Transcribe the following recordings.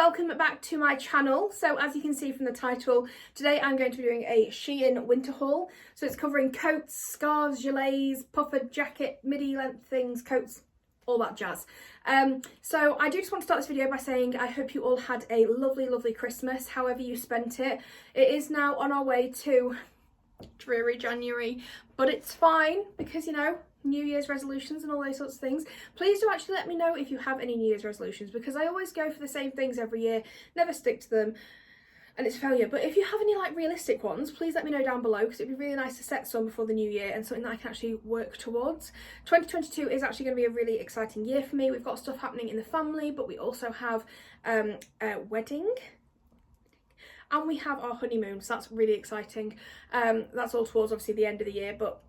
welcome back to my channel. So as you can see from the title, today I'm going to be doing a Shein winter haul. So it's covering coats, scarves, gilets, puffer jacket, midi length things, coats, all that jazz. So I do just want to start this video by saying I hope you all had a lovely Christmas, however you spent it. It is now on our way to dreary January, but it's fine because, you know, New Year's resolutions and all those sorts of things. Please do actually let me know if you have any New Year's resolutions, because I always go for the same things every year, never stick to them, and it's a failure. But if you have any like realistic ones, please let me know down below, because it'd be really nice to set some before the new year and something that I can actually work towards. 2022 is actually going to be a really exciting year for me. We've got stuff happening in the family, but we also have a wedding. And we have our honeymoon, so that's really exciting. That's all towards obviously the end of the year, but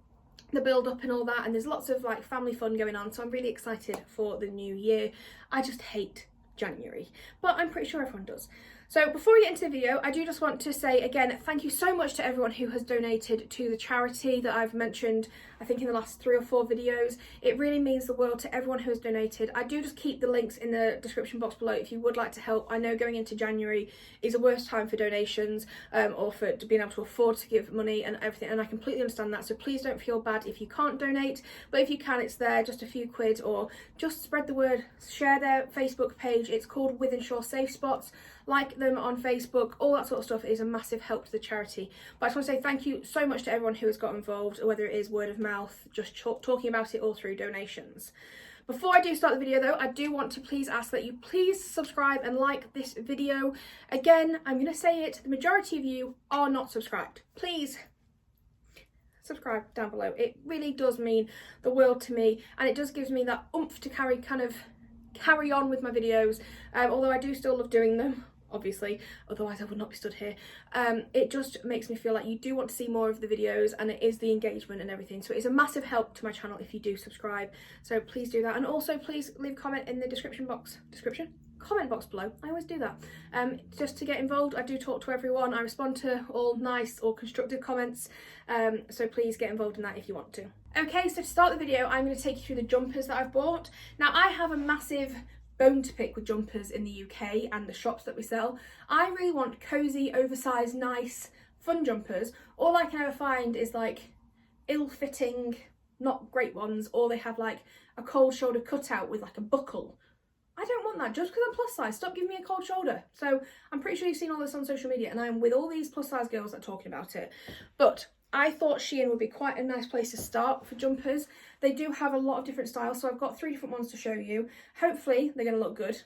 the build up and all that, and there's lots of like family fun going on, so I'm really excited for the new year. I just hate January, but I'm pretty sure everyone does. So before we get into the video, I do just want to say again, thank you so much to everyone who has donated to the charity that I've mentioned, I think in the last 3 or 4 videos. It really means the world to everyone who has donated. I do just keep the links in the description box below if you would like to help. I know going into January is the worst time for donations, or for being able to afford to give money and everything, and I completely understand that, so please don't feel bad if you can't donate, but if you can, it's there, just a few quid, or just spread the word, share their Facebook page. It's called Within Shore Safe Spots. Like them on Facebook, all that sort of stuff is a massive help to the charity. But I just want to say thank you so much to everyone who has got involved, whether it is word of mouth, just talking about it, all through donations. Before I do start the video though, I do want to please ask that you please subscribe and like this video. Again, I'm going to say it, the majority of you are not subscribed. Please subscribe down below. It really does mean the world to me, and it does give me that oomph to carry on with my videos, although I do still love doing them, obviously, otherwise I would not be stood here. It just makes me feel like you do want to see more of the videos, and it is the engagement and everything, so it's a massive help to my channel if you do subscribe, so please do that. And also please leave a comment in the comment box below. I always do that, just to get involved. I do talk to everyone, I respond to all nice or constructive comments, so please get involved in that if you want to. Okay, so to start the video, I'm going to take you through the jumpers that I've bought. Now, I have a massive bone to pick with jumpers in the UK and the shops that we sell. I really want cosy, oversized, nice, fun jumpers. All I can ever find is like ill-fitting, not great ones, or they have like a cold shoulder cutout with like a buckle. I don't want that. Just because I'm plus size, stop giving me a cold shoulder. So I'm pretty sure you've seen all this on social media, and I'm with all these plus size girls that are talking about it. But I thought Shein would be quite a nice place to start for jumpers. They do have a lot of different styles, so I've got 3 different ones to show you. Hopefully they're going to look good.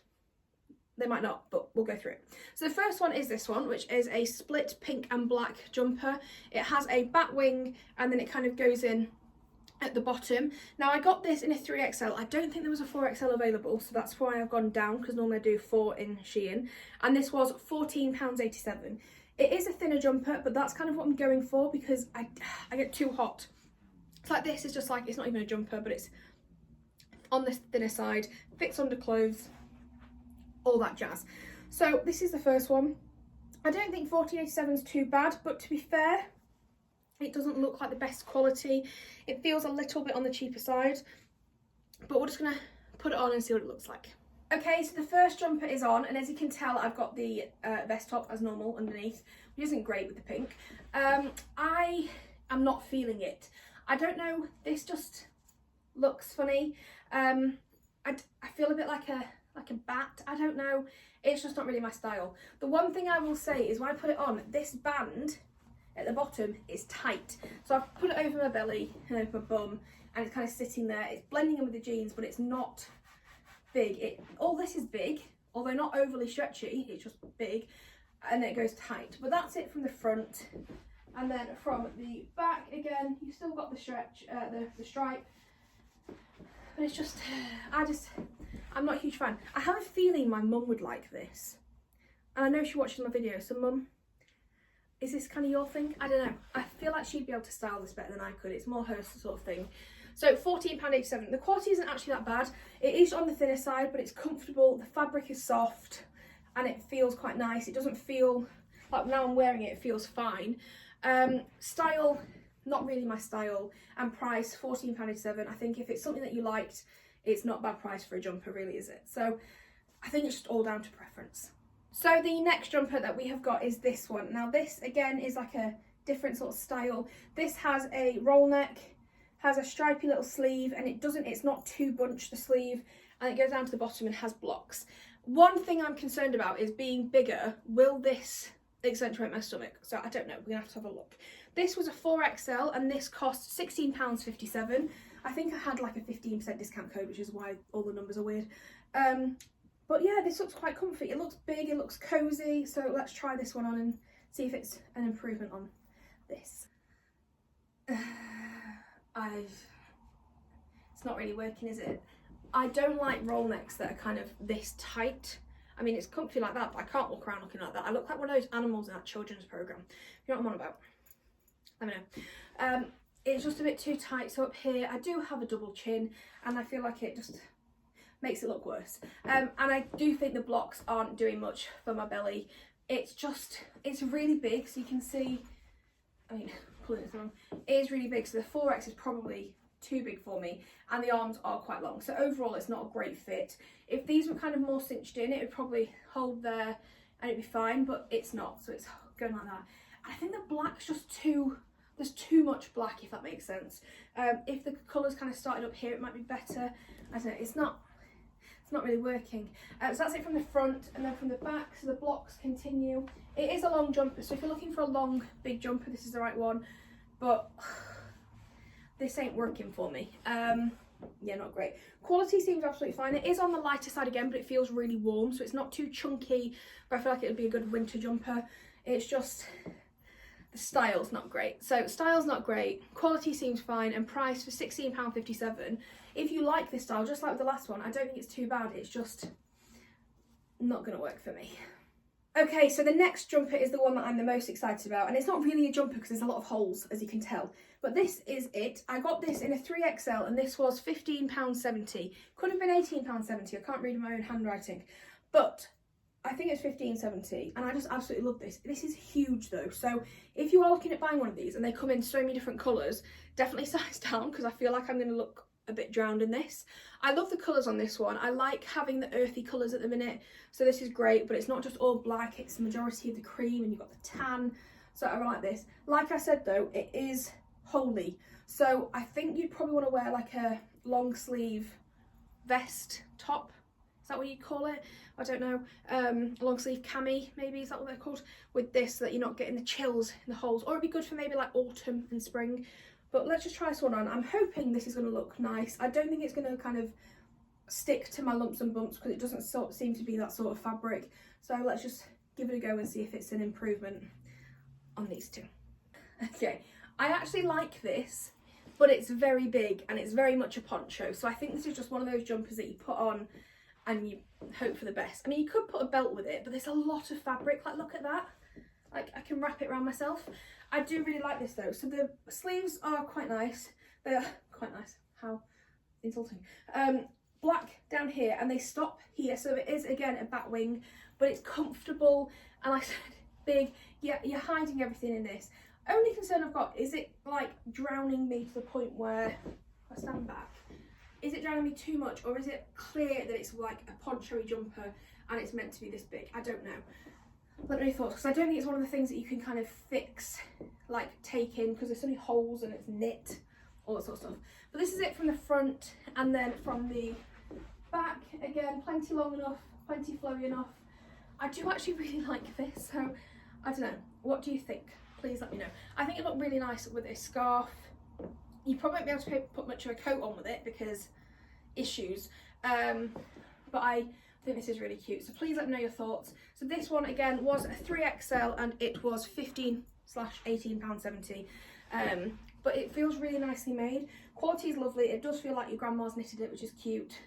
They might not, but we'll go through it. So the first one is this one, which is a split pink and black jumper. It has a bat wing, and then it kind of goes in at the bottom. Now, I got this in a 3XL. I don't think there was a 4XL available, so that's why I've gone down, because normally I do 4 in Shein, and this was £14.87. It is a thinner jumper, but that's kind of what I'm going for, because I get too hot. It's like this is just like, it's not even a jumper, but it's on the thinner side, fits under clothes, all that jazz. So this is the first one. I don't think £14.87 is too bad, but to be fair, it doesn't look like the best quality. It feels a little bit on the cheaper side, but we're just gonna put it on and see what it looks like. Okay, so the first jumper is on, and as you can tell, I've got the vest top as normal underneath, which isn't great with the pink. I am not feeling it. I don't know, this just looks funny. I feel a bit like a bat, I don't know. It's just not really my style. The one thing I will say is when I put it on, this band at the bottom is tight. So I've put it over my belly and over my bum, and it's kind of sitting there. It's blending in with the jeans, but it's not big. All this is big, although not overly stretchy, it's just big, and it goes tight. But that's it from the front, and then from the back again, you've still got the stretch, the stripe, but it's just, I'm not a huge fan. I have a feeling my mum would like this, and I know she watches my videos, so mum, is this kind of your thing? I don't know. I feel like she'd be able to style this better than I could. It's more her sort of thing. So £14.87. The quality isn't actually that bad. It is on the thinner side, but it's comfortable. The fabric is soft, and it feels quite nice. It doesn't feel like, now I'm wearing it, it feels fine. Style, not really my style. And price, £14.87. I think if it's something that you liked, it's not a bad price for a jumper, really, is it? So I think it's just all down to preference. So the next jumper that we have got is this one. Now this again is like a different sort of style. This has a roll neck, has a stripy little sleeve, and it's not too bunched, the sleeve, and it goes down to the bottom and has blocks. One thing I'm concerned about is being bigger. Will this accentuate my stomach? So I don't know, we're gonna have to have a look. This was a 4XL and this cost £16.57. I think I had like a 15% discount code, which is why all the numbers are weird. But yeah, this looks quite comfy. It looks big, it looks cozy. So let's try this one on and see if it's an improvement on this. It's not really working, is it? I don't like roll necks that are kind of this tight. I mean, it's comfy like that, but I can't walk around looking like that. I look like one of those animals in that children's programme. You know what I'm on about? Let me know. It's just a bit too tight. So up here, I do have a double chin, and I feel like it just makes it look worse. And I do think the blocks aren't doing much for my belly. It's really big, so you can see, I mean, pulling this on, it is really big, so the 4X is probably too big for me, and the arms are quite long, so overall it's not a great fit. If these were kind of more cinched in, it would probably hold there and it'd be fine, but it's not, so it's going like that. And I think the black's just there's too much black, if that makes sense. If the colours kind of started up here, it might be better. I don't know, it's not really working. So that's it from the front, and then from the back, so the blocks continue. It is a long jumper, so if you're looking for a long, big jumper, this is the right one, but this ain't working for me. Yeah, not great. Quality seems absolutely fine. It is on the lighter side again, but it feels really warm, so it's not too chunky, but I feel like it would be a good winter jumper. It's just, the style's not great. So style's not great, quality seems fine, and price for £16.57. If you like this style, just like with the last one, I don't think it's too bad. It's just not gonna work for me. Okay, so the next jumper is the one that I'm the most excited about, and it's not really a jumper because there's a lot of holes, as you can tell, but this is it. I got this in a 3XL and this was £15.70. Could have been £18.70, I can't read my own handwriting, but I think it's £15.70, and I just absolutely love this. This is huge though, so if you are looking at buying one of these and they come in so many different colours, definitely size down, because I feel like I'm going to look a bit drowned in this. I love the colours on this one. I like having the earthy colours at the minute, so this is great, but it's not just all black, it's the majority of the cream, and you've got the tan, so I like this. Like I said though, it is holey, so I think you'd probably want to wear like a long sleeve vest top, is that what you call it? I don't know, a long sleeve cami maybe, is that what they're called, with this, so that you're not getting the chills in the holes, or it'd be good for maybe like autumn and spring. But let's just try this one on. I'm hoping this is going to look nice. I don't think it's going to kind of stick to my lumps and bumps, because it doesn't seem to be that sort of fabric. So let's just give it a go and see if it's an improvement on these two. Okay, I actually like this, but it's very big and it's very much a poncho. So I think this is just one of those jumpers that you put on and you hope for the best. I mean, you could put a belt with it, but there's a lot of fabric. Like, look at that. Like, I can wrap it around myself. I do really like this though. So the sleeves are quite nice. They are quite nice. How insulting. Black down here, and they stop here. So it is again a bat wing, but it's comfortable. And like I said, big. Yeah, you're hiding everything in this. Only concern I've got is it like drowning me to the point where, if I stand back, is it drowning me too much, or is it clear that it's like a poncho jumper and it's meant to be this big? I don't know. Let me know your thoughts, because I don't think it's one of the things that you can kind of fix, like take in, because there's so many holes and it's knit, all that sort of stuff. But this is it from the front, and then from the back, again, plenty long enough, plenty flowy enough. I do actually really like this, so I don't know. What do you think? Please let me know. I think it looked really nice with this scarf. You probably won't be able to put much of a coat on with it because issues, but I think this is really cute, so please let me know your thoughts. So this one again was a 3XL and it was £15/18.70, but it feels really nicely made. Quality is lovely. It does feel like your grandma's knitted it, which is cute,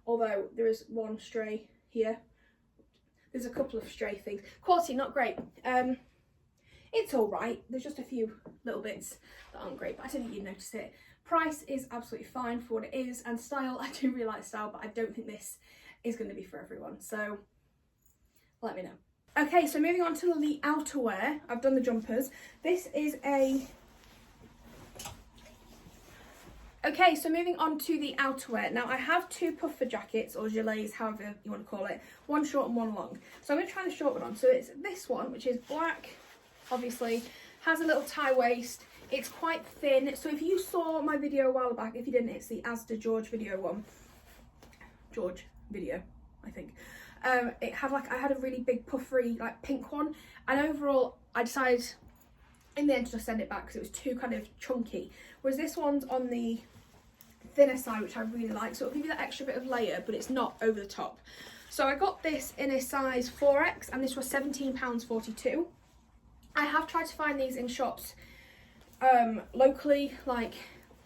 although there is one stray here. There's a couple of stray things. Quality not great. It's all right. There's just a few little bits that aren't great, but I don't think you'd notice it. Price is absolutely fine for what it is, and style, I do really like style, but I don't think this is going to be for everyone, so let me know. Okay, so moving on to the outerwear. I've done the jumpers. This is a Okay, so moving on to the outerwear. Now I have two puffer jackets, or gilets, however you want to call it. One short and one long. So I'm going to try the short one on. So it's this one, which is black, obviously. Has a little tie waist. It's quite thin. So if you saw my video a while back, if you didn't, it's the Asda George video one. George video, I think. It had like, I had a really big puffery, like pink one. And overall, I decided in the end to just send it back because it was too kind of chunky. Whereas this one's on the thinner side, which I really like, so it'll give you that extra bit of layer, but it's not over the top. So I got this in a size 4X, and this was £17.42. I have tried to find these in shops locally, like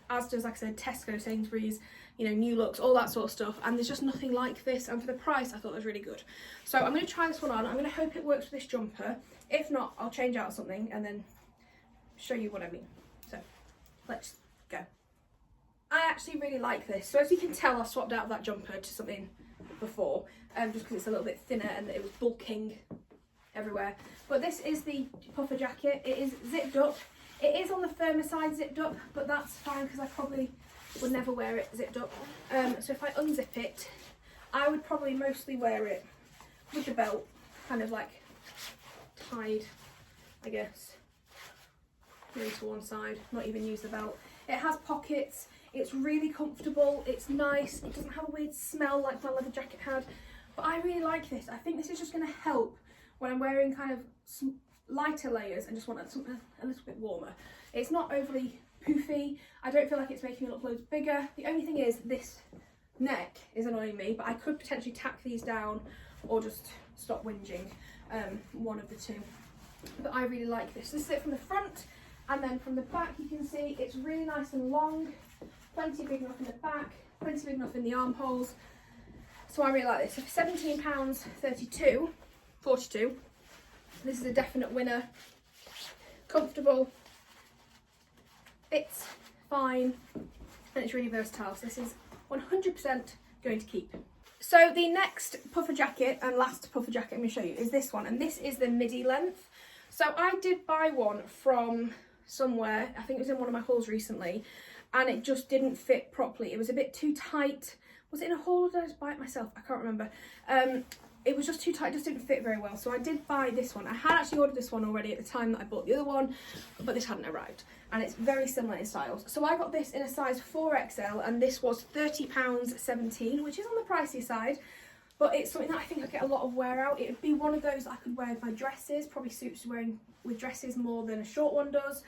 Asda's, like I said, Tesco, Sainsbury's, you know, New Looks, all that sort of stuff, and there's just nothing like this, and for the price I thought it was really good. So I'm going to try this one on. I'm going to hope it works with this jumper. If not, I'll change out something and then show you what I mean. So let's go. I actually really like this. So as you can tell, I swapped out that jumper to something before, just because it's a little bit thinner and it was bulking everywhere. But this is the puffer jacket. It is zipped up. It is on the firmer side zipped up, but that's fine because I probably would never wear it zipped up. So if I unzip it, I would probably mostly wear it with the belt kind of like tied, I guess, maybe to one side, not even use the belt. It has pockets. It's really comfortable, it's nice, it doesn't have a weird smell like my leather jacket had, but I really like this. I think this is just going to help when I'm wearing kind of some lighter layers and just want something a little bit warmer. It's not overly poofy, I don't feel like it's making me look loads bigger. The only thing is this neck is annoying me, but I could potentially tack these down or just stop whinging, one of the two. But I really like this. This is it from the front, and then from the back you can see it's really nice and long. Plenty big enough in the back, plenty big enough in the armholes. So I really like this. So for £17.42, this is a definite winner. Comfortable, fits fine, and it's really versatile. So this is 100% going to keep. So the next puffer jacket and last puffer jacket I'm going to show you is this one, and this is the midi length. So I did buy one from somewhere, I think it was in one of my hauls recently, and it just didn't fit properly. It was a bit too tight. Was it in a haul or did I just buy it myself? I can't remember. It was just too tight, just didn't fit very well. So I did buy this one. I had actually ordered this one already at the time that I bought the other one, but this hadn't arrived. And it's very similar in styles. So I got this in a size 4XL, and this was £30.17, which is on the pricey side, but it's something that I think I get a lot of wear out. It would be one of those I could wear with my dresses, probably suits wearing with dresses more than a short one does.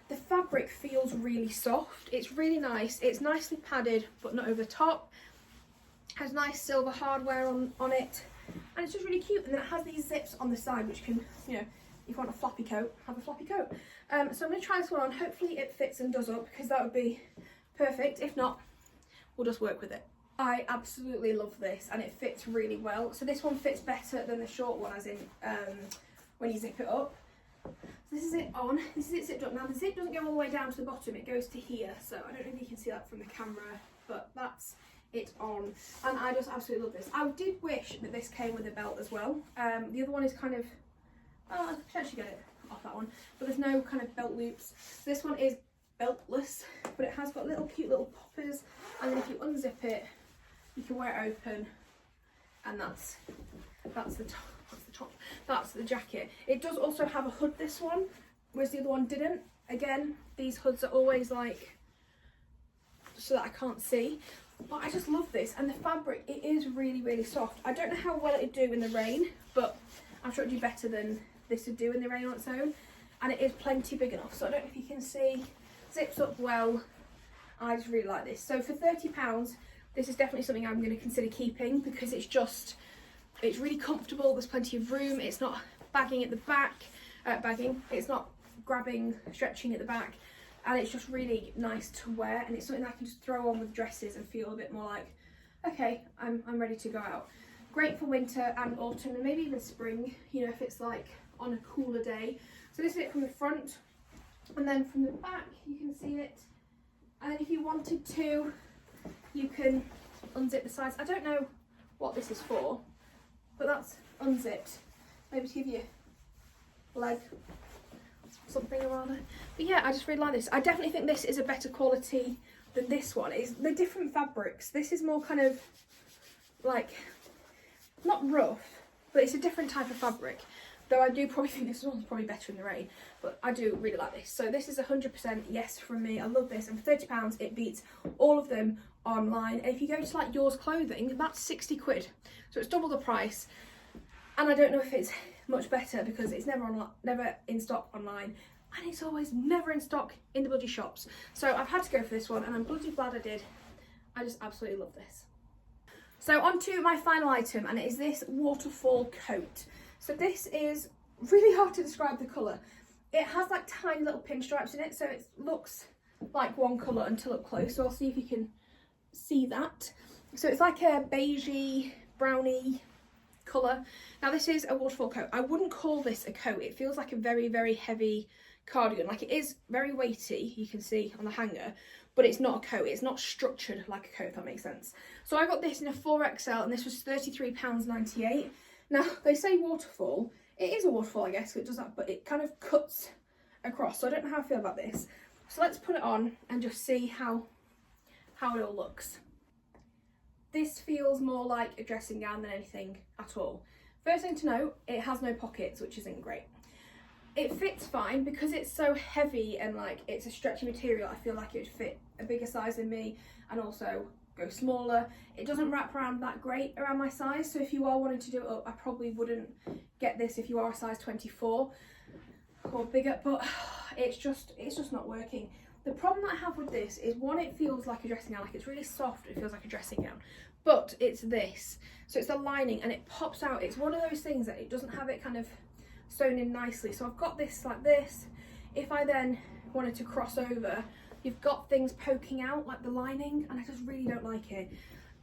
The fabric feels really soft. It's really nice. It's nicely padded, but not over the top. Has nice silver hardware on it, and it's just really cute. And then it has these zips on the side, which can, you know, if you want a floppy coat, have a floppy coat. So I'm going to try this one on. Hopefully it fits and does up, because that would be perfect. If not, we'll just work with it. I absolutely love this, and it fits really well. So this one fits better than the short one, as in when you zip it up. So this is it on. This is it zipped up. Now the zip doesn't go all the way down to the bottom, it goes to here. So I don't know if you can see that from the camera, but that's it on, and I just absolutely love this. I did wish that this came with a belt as well. The other one is kind of, oh, I could potentially get it off that one, but there's no kind of belt loops. This one is beltless, but it has got little cute little poppers, and then if you unzip it, you can wear it open, and that's the top. That's the jacket. It does also have a hood, this one, whereas the other one didn't. Again, these hoods are always like so that I can't see. But I just love this, and the fabric, it is really, really soft. I don't know how well it'd do in the rain, but I'm sure it'd do better than this would do in the rain on its own. And it is plenty big enough, so I don't know if you can see. Zips up well. I just really like this. So for £30, this is definitely something I'm going to consider keeping, because it's really comfortable. There's plenty of room. It's not bagging at the back. It's not grabbing, stretching at the back. And it's just really nice to wear, and it's something that I can just throw on with dresses and feel a bit more like, okay, I'm ready to go out. Great for winter and autumn, and maybe even spring, you know, if it's like on a cooler day. So this is it from the front, and then from the back you can see it. And if you wanted to, you can unzip the sides. I don't know what this is for, but that's unzipped, maybe to give you leg something or other. But yeah, I just really like this. I definitely think this is a better quality than this one is the different fabrics. This is more kind of like, not rough, but it's a different type of fabric. Though I do probably think this one's probably better in the rain, but I do really like this. So this is 100% yes from me. I love this, and for £30 it beats all of them online. And if you go to like Yours Clothing, that's 60 quid. So it's double the price. And I don't know if it's much better because it's never in stock online, and it's always never in stock in the bloody shops. So I've had to go for this one, and I'm bloody glad I did. I just absolutely love this. So on to my final item, and it is this waterfall coat. So this is really hard to describe the colour. It has like tiny little pinstripes in it, so it looks like one colour until up close. So I'll see if you can see that. So it's like a beigey, browny colour. Now this is a waterfall coat. I wouldn't call this a coat. It feels like a very, very heavy cardigan. Like, it is very weighty, you can see on the hanger, but it's not a coat. It's not structured like a coat, if that makes sense. So I got this in a 4XL, and this was £33.98. Now, they say waterfall. It is a waterfall, I guess, it does that, but it kind of cuts across, so I don't know how I feel about this. So let's put it on and just see how it all looks. This feels more like a dressing gown than anything at all. First thing to note, it has no pockets, which isn't great. It fits fine because it's so heavy and like it's a stretchy material. I feel like it would fit a bigger size than me and also go smaller. It doesn't wrap around that great around my size, so if you are wanting to do it up, I probably wouldn't get this if you are a size 24 or bigger, but it's just not working. The problem that I have with this is, one, it feels like a dressing gown, like it's really soft, it feels like a dressing gown, but it's this, so it's the lining and it pops out. It's one of those things that it doesn't have it kind of sewn in nicely. So I've got this like this. If I then wanted to cross over, you've got things poking out like the lining, and I just really don't like it,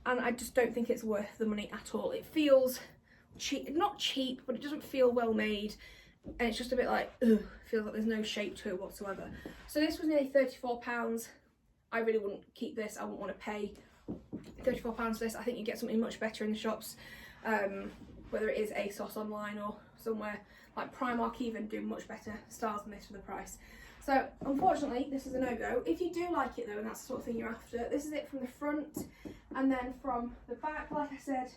and I just don't think it's worth the money at all. It feels cheap, not cheap, but it doesn't feel well made, and it's just a bit like, ugh, feels like there's no shape to it whatsoever. So this was nearly £34. I really wouldn't keep this. I wouldn't want to pay £34 for this. I think you get something much better in the shops, whether it is ASOS online or somewhere like Primark, even do much better styles than this for the price. So unfortunately this is a no-go. If you do like it though, and that's the sort of thing you're after, this is it from the front, and then from the back, like I said,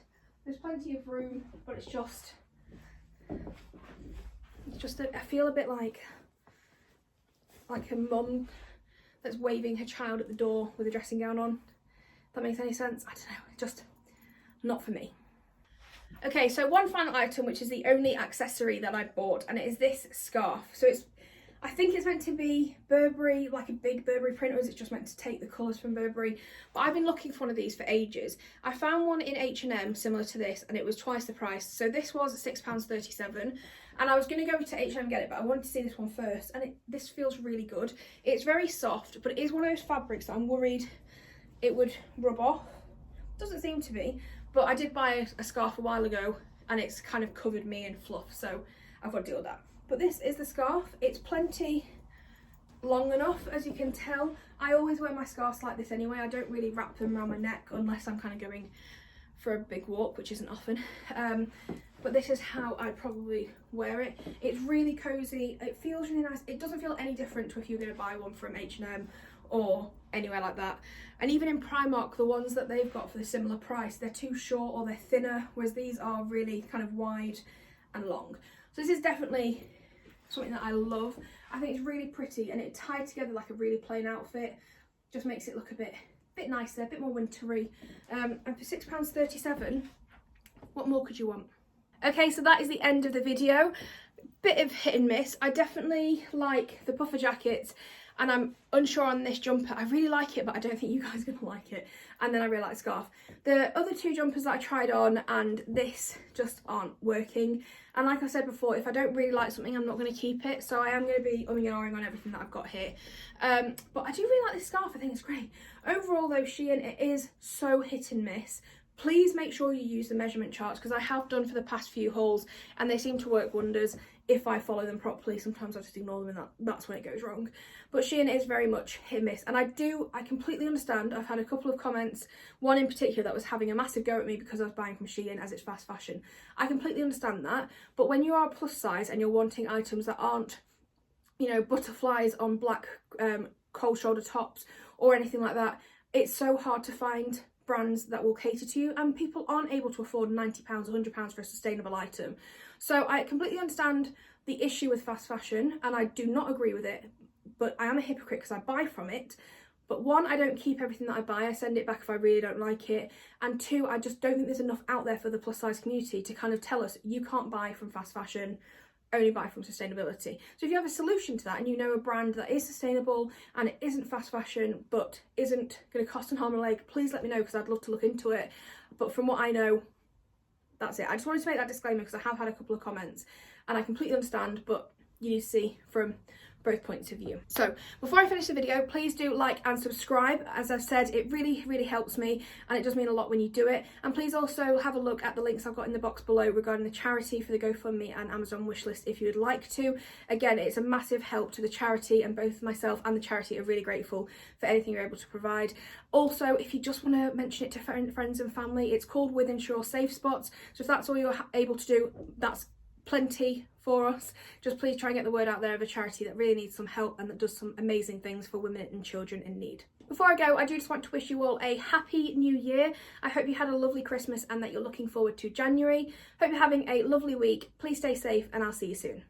there's plenty of room, but it's just I feel a bit like a mum that's waving her child at the door with a dressing gown on. If that makes any sense? I don't know, just not for me. Okay, so one final item, which is the only accessory that I bought, and it is this scarf. So I think it's meant to be Burberry, like a big Burberry print, or is it just meant to take the colours from Burberry? But I've been looking for one of these for ages. I found one in H&M similar to this, and it was twice the price. So this was £6.37, and I was going to go to H&M and get it, but I wanted to see this one first, and this feels really good. It's very soft, but it is one of those fabrics that I'm worried it would rub off. Doesn't seem to be, but I did buy a scarf a while ago, and it's kind of covered me in fluff, so I've got to deal with that. But this is the scarf. It's plenty long enough, as you can tell. I always wear my scarves like this anyway. I don't really wrap them around my neck unless I'm kind of going for a big walk, which isn't often. But this is how I'd probably wear it. It's really cozy. It feels really nice. It doesn't feel any different to if you're going to buy one from H&M or anywhere like that. And even in Primark, the ones that they've got for the similar price, they're too short or they're thinner, whereas these are really kind of wide and long. So this is definitely something that I love. I think it's really pretty, and it tied together like a really plain outfit just makes it look a bit nicer, a bit more wintry. And for £6.37, what more could you want? Okay, so that is the end of the video. Bit of hit and miss. I definitely like the puffer jackets, and I'm unsure on this jumper. I really like it, but I don't think you guys are gonna like it. And then I really like the scarf. The other two jumpers that I tried on and this just aren't working. And like I said before, if I don't really like something, I'm not going to keep it. So I am going to be umming and ahhing on everything that I've got here. But I do really like this scarf. I think it's great. Overall though, Shein, it is so hit and miss. Please make sure you use the measurement charts, because I have done for the past few hauls and they seem to work wonders if I follow them properly. Sometimes I just ignore them, and that's when it goes wrong. But Shein is very much hit and miss, and I completely understand. I've had a couple of comments, one in particular that was having a massive go at me because I was buying from Shein as it's fast fashion. I completely understand that, but when you are plus size and you're wanting items that aren't, you know, butterflies on black cold shoulder tops or anything like that. It's so hard to find brands that will cater to you, and people aren't able to afford £90, £100 for a sustainable item. So I completely understand the issue with fast fashion, and I do not agree with it, but I am a hypocrite because I buy from it. But one, I don't keep everything that I buy, I send it back if I really don't like it. And two, I just don't think there's enough out there for the plus size community to kind of tell us you can't buy from fast fashion, only buy from sustainability. So if you have a solution to that and you know a brand that is sustainable and it isn't fast fashion but isn't going to cost an arm and a leg, please let me know because I'd love to look into it. But from what I know, that's it. I just wanted to make that disclaimer because I have had a couple of comments and I completely understand, but you need to see from both points of view. So before I finish the video, please do like and subscribe. As I've said, it really helps me and it does mean a lot when you do it. And please also have a look at the links I've got in the box below regarding the charity for the GoFundMe and Amazon wishlist if you would like to. Again, it's a massive help to the charity, and both myself and the charity are really grateful for anything you're able to provide. Also, if you just want to mention it to friends and family, it's called With Insure Safe Spots. So if that's all you're able to do, that's plenty for us. Just please try and get the word out there of a charity that really needs some help and that does some amazing things for women and children in need. Before I go, I do just want to wish you all a happy new year. I hope you had a lovely Christmas and that you're looking forward to January. Hope you're having a lovely week. Please stay safe and I'll see you soon.